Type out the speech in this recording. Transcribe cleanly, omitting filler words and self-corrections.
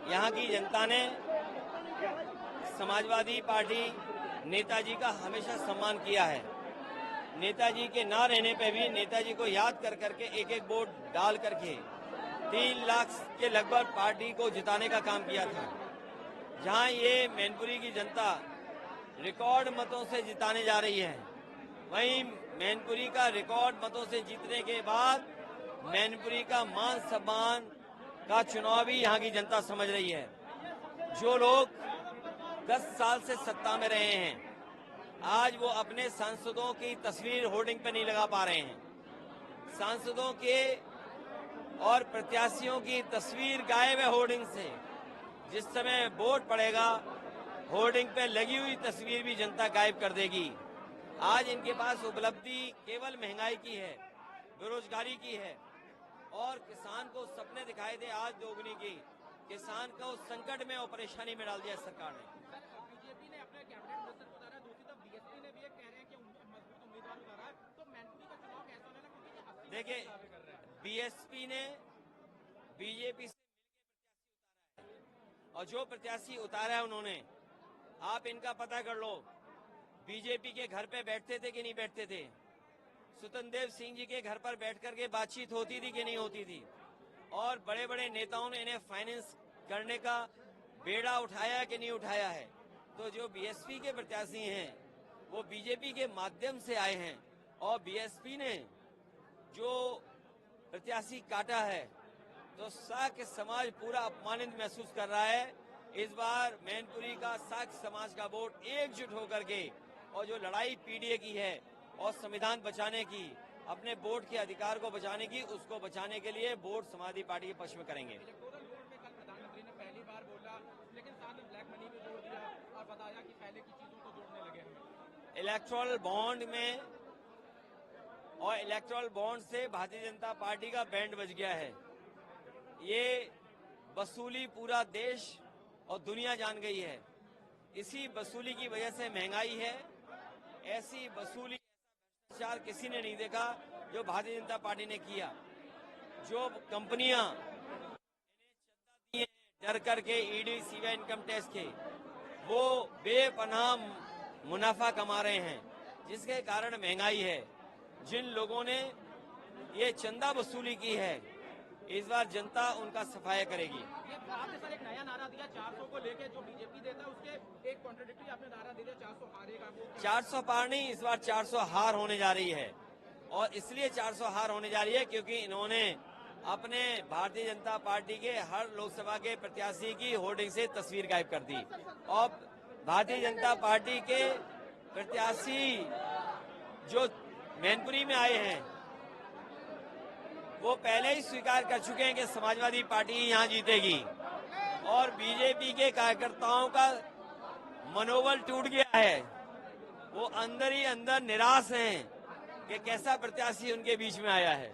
यहाँ की जनता ने समाजवादी पार्टी नेताजी का हमेशा सम्मान किया है। नेताजी के ना रहने पे भी नेताजी को याद कर करके एक एक वोट डाल करके 3 लाख के लगभग पार्टी को जिताने का काम किया था। जहां ये मैनपुरी की जनता रिकॉर्ड मतों से जिताने जा रही है, वहीं मैनपुरी का रिकॉर्ड मतों से जीतने के बाद मैनपुरी का मान सम्मान का चुनाव भी यहाँ की जनता समझ रही है। जो लोग 10 साल से सत्ता में रहे हैं, आज वो अपने सांसदों की तस्वीर होर्डिंग पे नहीं लगा पा रहे हैं। सांसदों के और प्रत्याशियों की तस्वीर गायब है होर्डिंग से। जिस समय वोट पड़ेगा, होर्डिंग पे लगी हुई तस्वीर भी जनता गायब कर देगी। आज इनके पास उपलब्धि केवल महंगाई की है, बेरोजगारी की है, और किसान को सपने दिखाई दे आज दोगुनी की। किसान को संकट में और परेशानी में डाल दिया सरकार ने। बीजेपी ने अपने कैबिनेट मिनिस्टर को उतारा, दूसरी तरफ बीएसपी ने भी ये कह रहे हैं कि मजबूत उम्मीदवार उतारा, तो मैनपुरी का चुनाव कैसा होने लगा? क्योंकि देखिए, बीएसपी ने बीजेपी से मिलकर प्रत्याशी उतारा है, और जो प्रत्याशी उतारा है उन्होंने, आप इनका पता कर लो, बीजेपी के घर पे बैठते थे कि नहीं बैठते थे? स्वतंत्र देव सिंह जी के घर पर बैठ करके बातचीत होती थी कि नहीं होती थी? और बड़े बड़े नेताओं ने इन्हें फाइनेंस करने का बेड़ा उठाया कि नहीं उठाया है? तो जो बीएसपी के प्रत्याशी हैं, वो बीजेपी के माध्यम से आए हैं, और बीएसपी ने जो प्रत्याशी काटा है, तो साक्य समाज पूरा अपमानित महसूस कर रहा है। इस बार मैनपुरी का साक्य समाज का वोट एकजुट होकर के, और जो लड़ाई पीडीए की है और संविधान बचाने की, अपने वोट के अधिकार को बचाने की, उसको बचाने के लिए वोट समाजवादी पार्टी के पक्ष में करेंगे। इलेक्टोरल बॉन्ड में कल प्रधानमंत्री ने पहली बार बोला, लेकिन साथ में ब्लैक मनी भी जोड़ दिया और बताया कि पहले की चीजों को जोड़ने लगे हैं। इलेक्टोरल बॉन्ड में और इलेक्टोरल बॉन्ड से भारतीय जनता पार्टी का बैंड बज गया है। ये वसूली पूरा देश और दुनिया जान गई है। इसी वसूली की वजह से महंगाई है। ऐसी वसूली, भ्रष्टाचार किसी ने नहीं देखा जो भारतीय जनता पार्टी ने किया। जो कंपनियां डर करके ईडी सीबीआई इनकम टैक्स के, वो बेपनाह मुनाफा कमा रहे हैं, जिसके कारण महंगाई है। जिन लोगों ने ये चंदा वसूली की है, इस बार जनता उनका सफाया करेगी। ये आपने सर एक नया नारा दिया 400 को लेके, जो बीजेपी देता है उसके एक कॉन्ट्रडिक्टरी आपने नारा दे दिया 400 हारेगा। 400 पार नहीं, इस बार 400 हार होने जा रही है। और इसलिए 400 हार होने जा रही है क्योंकि इन्होंने अपने भारतीय जनता पार्टी के हर लोकसभा के प्रत्याशी की होर्डिंग से तस्वीर गायब कर दी। और भारतीय जनता पार्टी के प्रत्याशी जो मैनपुरी में आए हैं, वो पहले ही स्वीकार कर चुके हैं कि समाजवादी पार्टी यहाँ जीतेगी। और बीजेपी के कार्यकर्ताओं का मनोबल टूट गया है। वो अंदर ही अंदर निराश हैं कि कैसा प्रत्याशी उनके बीच में आया है।